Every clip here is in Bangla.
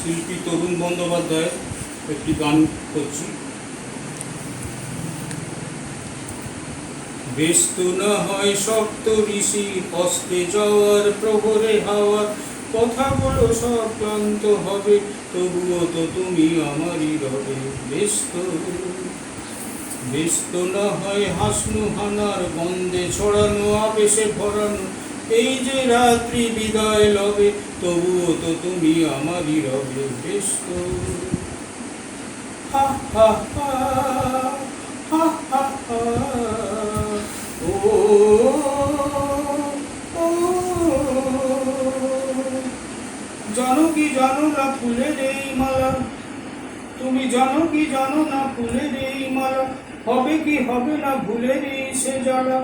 শিল্পী তরুণ বন্দ্যোপাধ্যায় একটি গান করছি। ব্যস্ত না হয় সপ্ত ঋষি অস্তে যাওয়ার প্রহরে হাওয়ার, কথাগুলো সব ক্লান্ত হবে, তবুও তো তুমি আমারই রবে। ব্যস্ত না হয় হাসনু হানার গন্ধে ছড়ানো আবেশে ভরানো, এই যে রাত্রি বিদায় লবে, তবুও তো তুমি আমারই রবে। ব্যস্ত হা হা হা হা হা হা ও ও জানো কি জানো না ফুলের এই মালা, তুমি জানো কি জানো না ফুলের এই মালা, হবে কি হবে না ভুলের এই সে জ্বালা,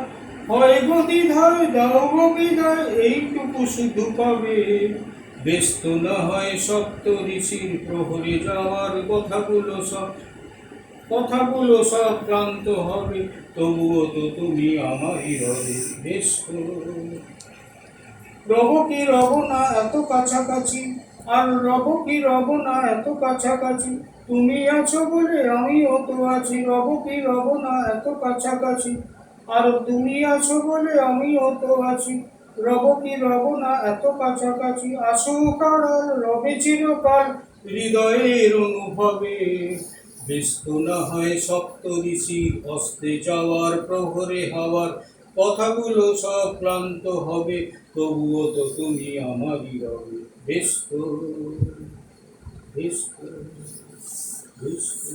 হয় গতি ধার দাও গো বিদায়, এইটুকু শুধু পাবে। ব্যস্ত না হয় সপ্ত ঋষির প্রহরে যাওয়ার, কথাগুলো সব ক্লান্ত হবে, তবুও তো তুমি আমারই রবে। ব্যস্ত রব কি রব না এত কাছাকাছি, আর রব কি রব না এত কাছাকাছি, তুমি আছো বলে আমিও তো আছি। রব কি রব না এত কাছাকাছি, আর তুমি আছো বলে আমিও তো আছি। রব কি রব না এত কাছাকাছি, আসো কারাল রবে চিরকাল হৃদয়ের অনুভবে। ব্যস্ত না হয় সপ্ত ঋষি অস্তে যাওয়ার প্রহরে হাওয়ার, কথাগুলো সব ক্লান্ত হবে, তবুও তো তুমি আমারই রবে। ব্যস্ত ব্যস্ত ব্যস্ত